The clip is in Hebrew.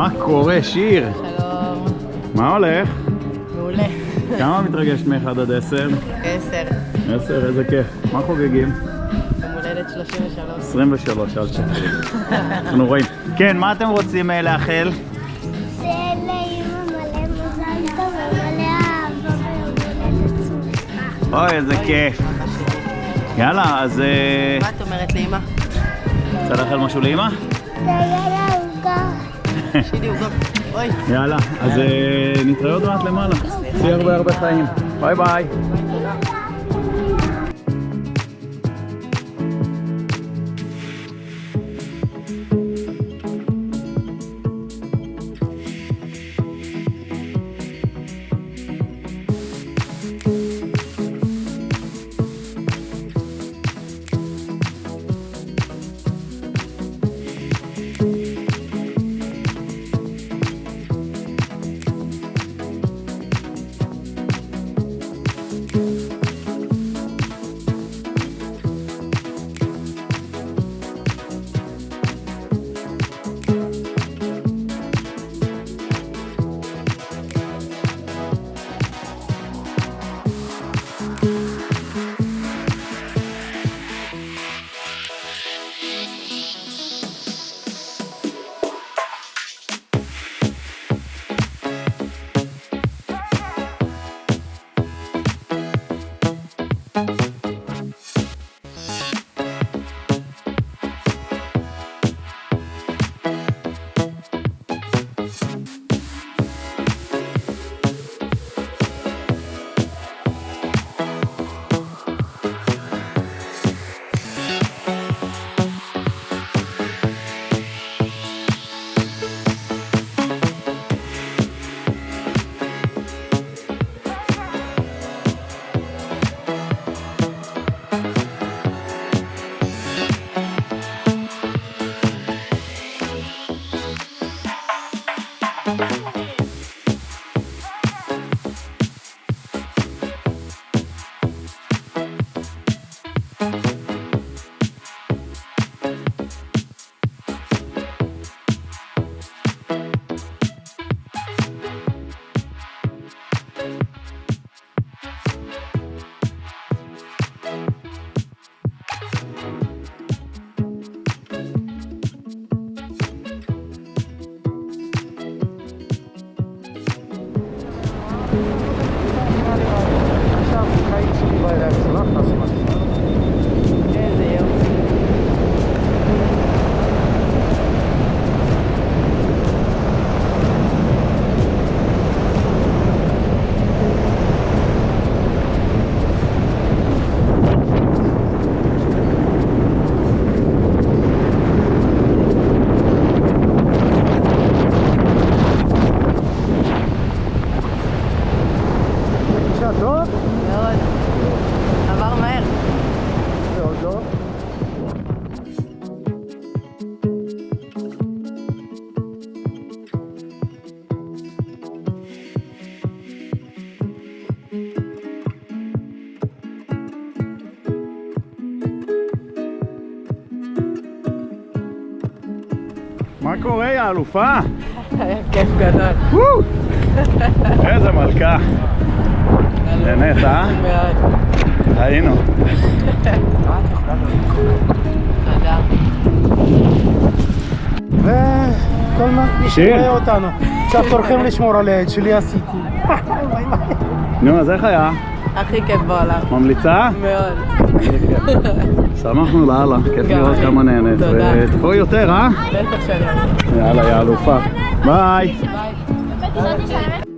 מה קורה, שיר? שלום. מה הולך? מעולה. כמה מתרגשת מ-1 עד 10? 10. 10, איזה כיף. מה חוגגים? יום הולדת 33. 23, אל תשכחי. אנחנו רואים. כן, מה אתם רוצים לאחל? שלאמא מלא מזל טוב ומלא אהבה ויום הולדת שמחה. אוי, איזה כיף. יאללה, אז... מה את אומרת לאמא? רוצה לאחל משהו לאמא? תהיה עוגה. שידי עוגות. אוי. יאללה, אז נתראה עוד מעט למעלה. שיהיה הרבה חיים. ביי ביי. איזה יופי. טוב? מאוד. עבר מהר. ועוד לא. מה קורה, יא אלופה? היה כיף גדול. איזה מלכה. נהנית, אה? מאוד. היינו. תודה. וכל מי שיר. שרואה אותנו. עכשיו תורכם לשמור על העד שלי עשיתי. נו, אז איך היה? הכי כיף בעולם. ממליצה? מאוד. שמחנו לאללה, כיף גם לראות אני. כמה נהנית. תודה. ותבואי יותר, אה? בטח שאני. יאללה, יא אלופה. ביי. ביי.